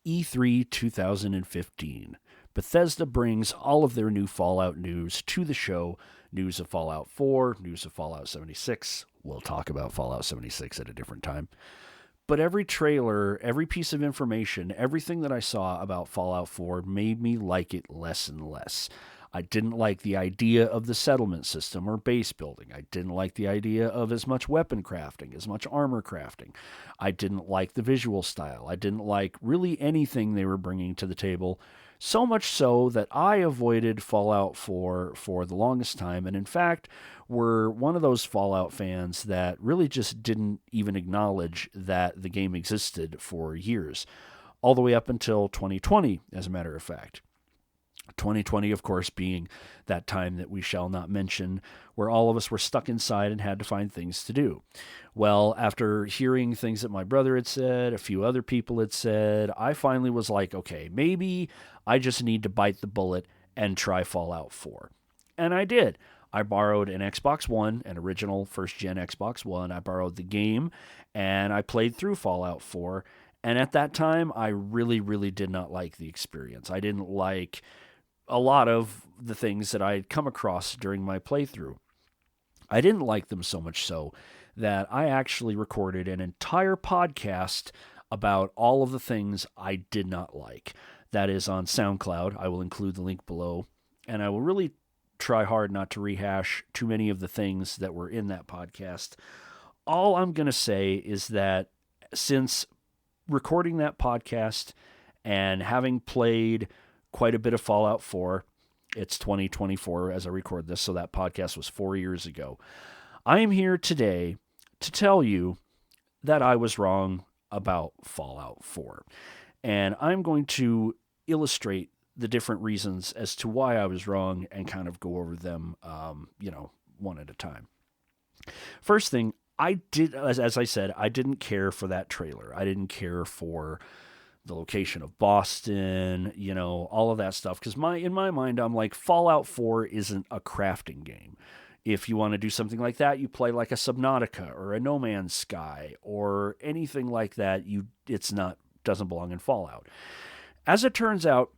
E3 2015. Bethesda brings all of their new Fallout news to the show. News of Fallout 4, news of Fallout 76. We'll talk about Fallout 76 at a different time. But every trailer, every piece of information, everything that I saw about Fallout 4 made me like it less and less. I didn't like the idea of the settlement system or base building. I didn't like the idea of as much weapon crafting, as much armor crafting. I didn't like the visual style. I didn't like really anything they were bringing to the table. So much so that I avoided Fallout 4 for the longest time, and in fact, were one of those Fallout fans that really just didn't even acknowledge that the game existed for years, all the way up until 2020, as a matter of fact. 2020, of course, being that time that we shall not mention, where all of us were stuck inside and had to find things to do. Well, after hearing things that my brother had said, a few other people had said, I finally was like, okay, maybe I just need to bite the bullet and try Fallout 4. And I did. I borrowed an Xbox One, an original first-gen Xbox One. I borrowed the game, and I played through Fallout 4. And at that time, I really, really did not like the experience. I didn't like a lot of the things that I had come across during my playthrough. I didn't like them so much so that I actually recorded an entire podcast about all of the things I did not like. That is on SoundCloud. I will include the link below. And I will really try hard not to rehash too many of the things that were in that podcast. All I'm going to say is that since recording that podcast and having played quite a bit of Fallout 4, it's 2024 as I record this, so that podcast was 4 years ago. I am here today to tell you that I was wrong about Fallout 4. And I'm going to illustrate the different reasons as to why I was wrong and kind of go over them, one at a time. First thing, as I said, I didn't care for that trailer. I didn't care for the location of Boston, all of that stuff. Because in my mind, I'm like, Fallout 4 isn't a crafting game. If you want to do something like that, you play like a Subnautica or a No Man's Sky or anything like that. Doesn't belong in Fallout. As it turns out,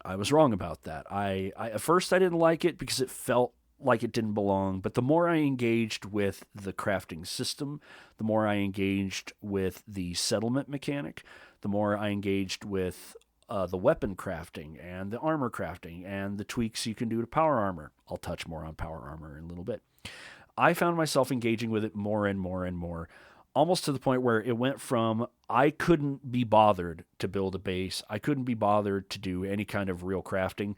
I was wrong about that. I at first I didn't like it because it felt like it didn't belong, but the more I engaged with the crafting system, the more I engaged with the settlement mechanic, the more I engaged with the weapon crafting and the armor crafting and the tweaks you can do to power armor. I'll touch more on power armor in a little bit. I found myself engaging with it more and more and more, almost to the point where it went from I couldn't be bothered to build a base, I couldn't be bothered to do any kind of real crafting.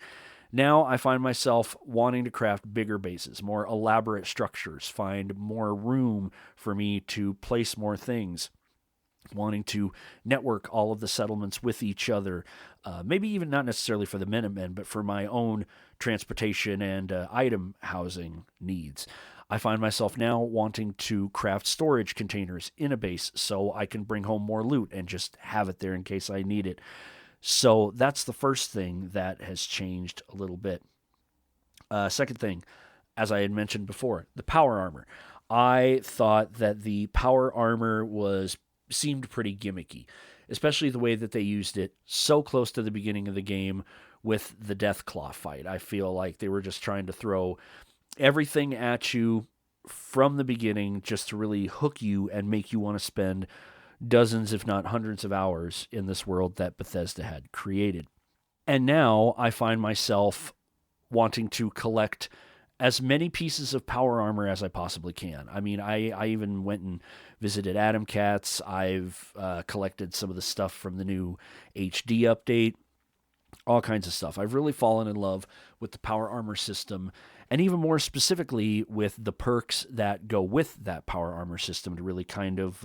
Now I find myself wanting to craft bigger bases, more elaborate structures, find more room for me to place more things, wanting to network all of the settlements with each other, maybe even not necessarily for the Minutemen, but for my own transportation and item housing needs. I find myself now wanting to craft storage containers in a base so I can bring home more loot and just have it there in case I need it. So that's the first thing that has changed a little bit. Second thing, as I had mentioned before, the power armor. I thought that the power armor seemed pretty gimmicky, especially the way that they used it so close to the beginning of the game with the Deathclaw fight. I feel like they were just trying to throw everything at you from the beginning just to really hook you and make you want to spend dozens, if not hundreds of hours in this world that Bethesda had created. And now I find myself wanting to collect as many pieces of power armor as I possibly can. I mean, I even went and visited Adam Katz. I've collected some of the stuff from the new HD update, all kinds of stuff. I've really fallen in love with the power armor system, and even more specifically with the perks that go with that power armor system to really kind of,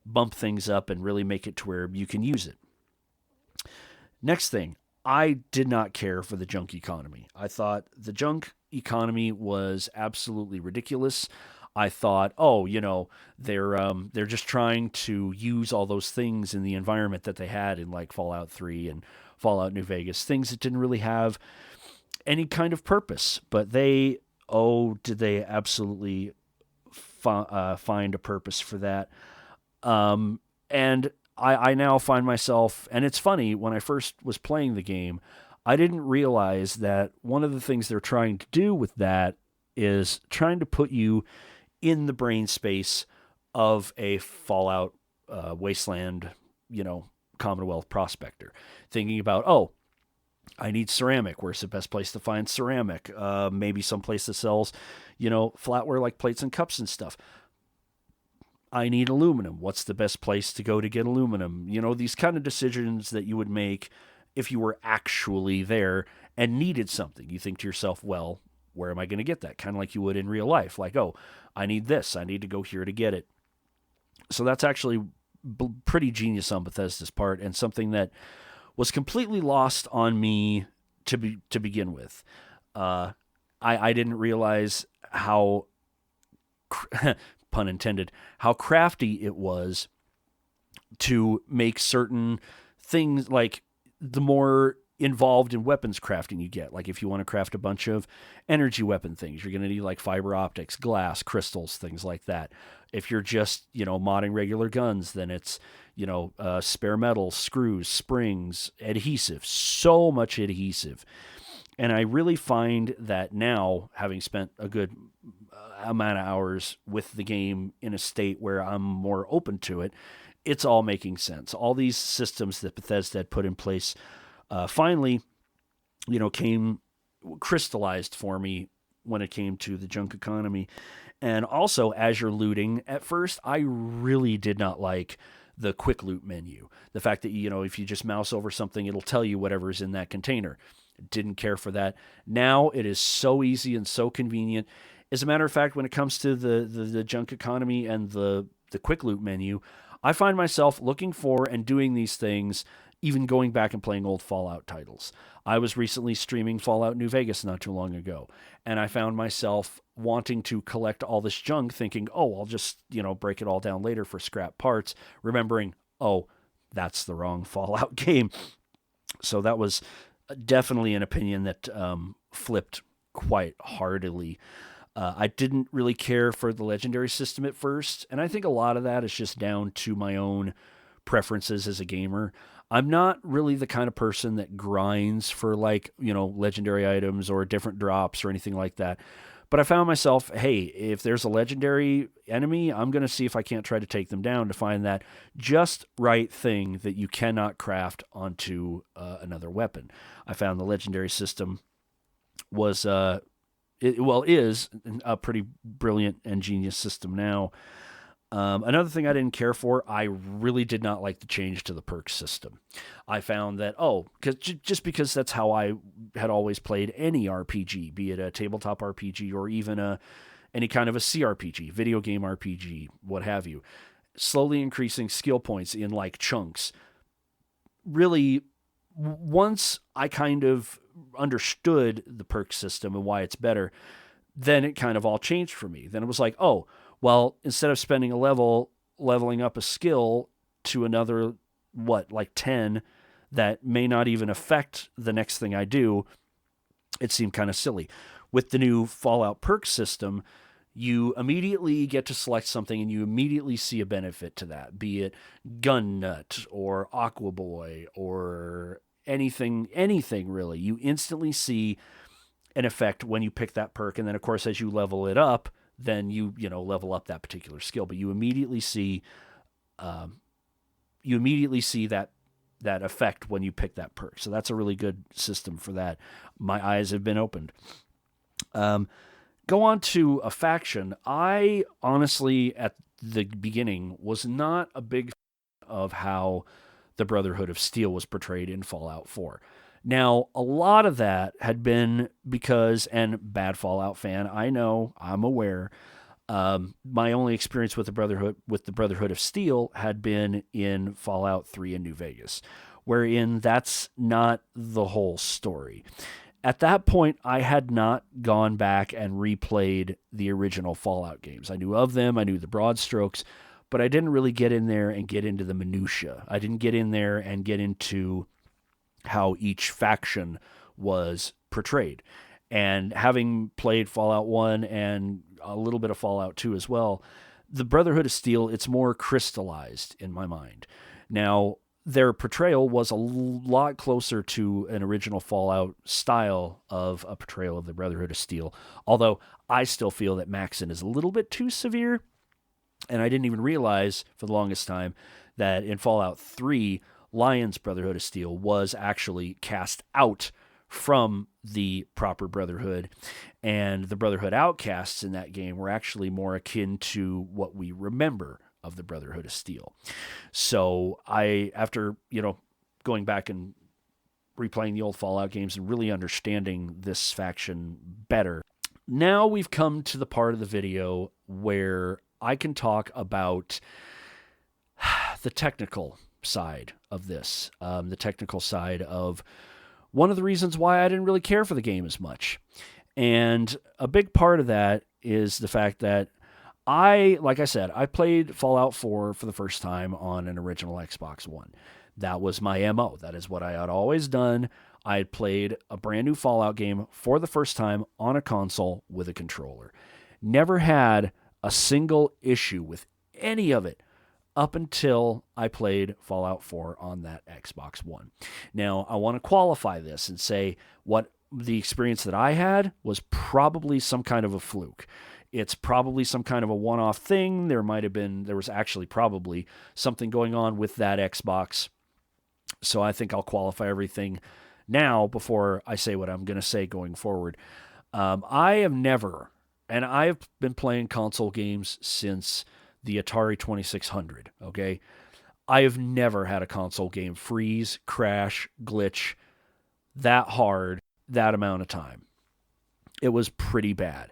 bump things up and really make it to where you can use it. Next thing, I did not care for the junk economy. I thought the junk economy was absolutely ridiculous. I thought, they're just trying to use all those things in the environment that they had in like Fallout 3 and Fallout New Vegas, things that didn't really have any kind of purpose. But did they absolutely find a purpose for that? And I now find myself, and it's funny, when I first was playing the game, I didn't realize that one of the things they're trying to do with that is trying to put you in the brain space of a Fallout Wasteland, Commonwealth prospector, thinking about, oh, I need ceramic. Where's the best place to find ceramic? Maybe some place that sells, flatware like plates and cups and stuff. I need aluminum. What's the best place to go to get aluminum? These kind of decisions that you would make if you were actually there and needed something. You think to yourself, well, where am I going to get that? Kind of like you would in real life. Like, oh, I need this. I need to go here to get it. So that's actually pretty genius on Bethesda's part, and something that was completely lost on me to begin with. I didn't realize how, pun intended, how crafty it was to make certain things, like the more involved in weapons crafting you get. Like if you want to craft a bunch of energy weapon things, you're going to need like fiber optics, glass, crystals, things like that. If you're just, modding regular guns, then it's, spare metal, screws, springs, adhesive, so much adhesive. And I really find that now, having spent a good amount of hours with the game in a state where I'm more open to it, it's all making sense. All these systems that Bethesda had put in place finally, came crystallized for me when it came to the junk economy. And also, as you're looting, at first, I really did not like the quick loot menu. The fact that, if you just mouse over something, it'll tell you whatever's in that container. Didn't care for that. Now it is so easy and so convenient. As a matter of fact, when it comes to the junk economy and the quick loot menu, I find myself looking for and doing these things, even going back and playing old Fallout titles. I was recently streaming Fallout New Vegas not too long ago, and I found myself wanting to collect all this junk, thinking, oh, I'll just, break it all down later for scrap parts, remembering, oh, that's the wrong Fallout game. So that was definitely an opinion that flipped quite heartily. I didn't really care for the legendary system at first, and I think a lot of that is just down to my own preferences as a gamer. I'm not really the kind of person that grinds for legendary items or different drops or anything like that. But I found myself, hey, if there's a legendary enemy, I'm going to see if I can't try to take them down to find that just right thing that you cannot craft onto another weapon. I found the legendary system was, is a pretty brilliant and genius system now. Another thing I didn't care for, I really did not like the change to the perks system. I found that, just because that's how I had always played any RPG, be it a tabletop RPG or even any kind of a CRPG, video game RPG, what have you, slowly increasing skill points in chunks. Really, once I kind of understood the perk system and why it's better, then it kind of all changed for me. Then it was like, oh, well, instead of spending a leveling up a skill to another, 10, that may not even affect the next thing I do, it seemed kind of silly. With the new Fallout perk system, you immediately get to select something and you immediately see a benefit to that, be it Gun Nut or Aqua Boy or anything really. You instantly see an effect when you pick that perk, and then, of course, as you level it up, then you level up that particular skill. But you immediately see that effect when you pick that perk. So that's a really good system for that. My eyes have been opened. Go on to a faction. I honestly, at the beginning, was not a big fan of how the Brotherhood of Steel was portrayed in Fallout 4. Now, a lot of that had been because, and bad Fallout fan, I know, I'm aware, my only experience with the Brotherhood of Steel had been in Fallout 3 in New Vegas, wherein that's not the whole story. At that point, I had not gone back and replayed the original Fallout games. I knew of them, I knew the broad strokes, but I didn't really get in there and get into the minutia. I didn't get in there and get into how each faction was portrayed. And having played Fallout 1 and a little bit of Fallout 2 as well, the Brotherhood of Steel, it's more crystallized in my mind. Now, their portrayal was a lot closer to an original Fallout style of a portrayal of the Brotherhood of Steel, although I still feel that Maxon is a little bit too severe, and I didn't even realize for the longest time that in Fallout 3, Lion's Brotherhood of Steel was actually cast out from the proper Brotherhood, and the Brotherhood outcasts in that game were actually more akin to what we remember of the Brotherhood of Steel. So after going back and replaying the old Fallout games and really understanding this faction better, now we've come to the part of the video where I can talk about the technical side of this, the technical side of one of the reasons why I didn't really care for the game as much. And a big part of that is the fact that like I said, I played Fallout 4 for the first time on an original Xbox One. That was my MO. That is what I had always done. I had played a brand new Fallout game for the first time on a console with a controller. Never had a single issue with any of it up until I played Fallout 4 on that Xbox One. Now, I want to qualify this and say what the experience that I had was probably some kind of a fluke. It's probably some kind of a one-off thing. There was actually probably something going on with that Xbox. So I think I'll qualify everything now before I say what I'm going to say going forward. I have never, and I've been playing console games since the Atari 2600, okay? I have never had a console game freeze, crash, glitch that hard, that amount of time. It was pretty bad.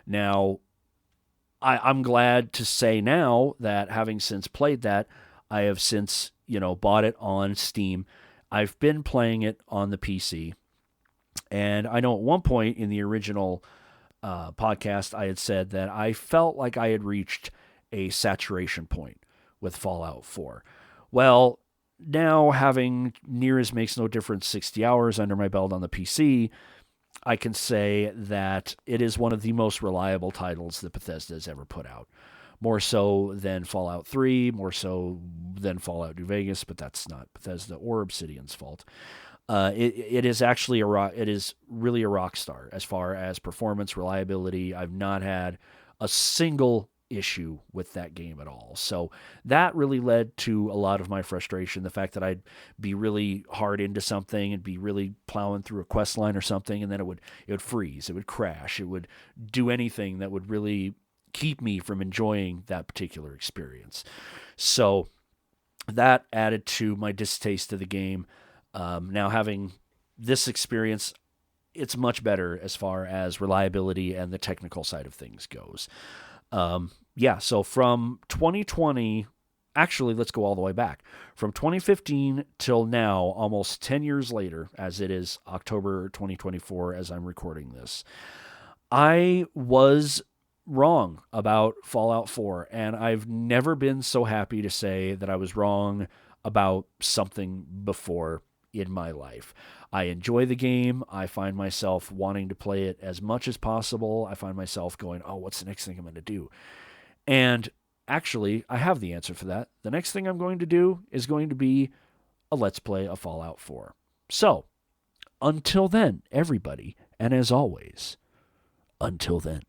Now, I'm glad to say now that having since played that, I have since, bought it on Steam. I've been playing it on the PC. And I know at one point in the original podcast, I had said that I felt like I had reached a saturation point with Fallout 4. Well, now having near as makes no difference 60 hours under my belt on the PC, I can say that it is one of the most reliable titles that Bethesda has ever put out. More so than Fallout 3, more so than Fallout New Vegas, but that's not Bethesda or Obsidian's fault. It is actually it is really a rock star as far as performance, reliability. I've not had a single issue with that game at all. So that really led to a lot of my frustration. The fact that I'd be really hard into something and be really plowing through a quest line or something, and then it would freeze, it would crash, it would do anything that would really keep me from enjoying that particular experience. So that added to my distaste of the game. Now having this experience, it's much better as far as reliability and the technical side of things goes. So from 2020, actually, let's go all the way back. From 2015 till now, almost 10 years later, as it is October 2024 as I'm recording this, I was wrong about Fallout 4, and I've never been so happy to say that I was wrong about something before in my life. I enjoy the game. I find myself wanting to play it as much as possible. I find myself going, oh, what's the next thing I'm going to do? And actually, I have the answer for that. The next thing I'm going to do is going to be a Let's Play of Fallout 4. So, until then, everybody, and as always, until then.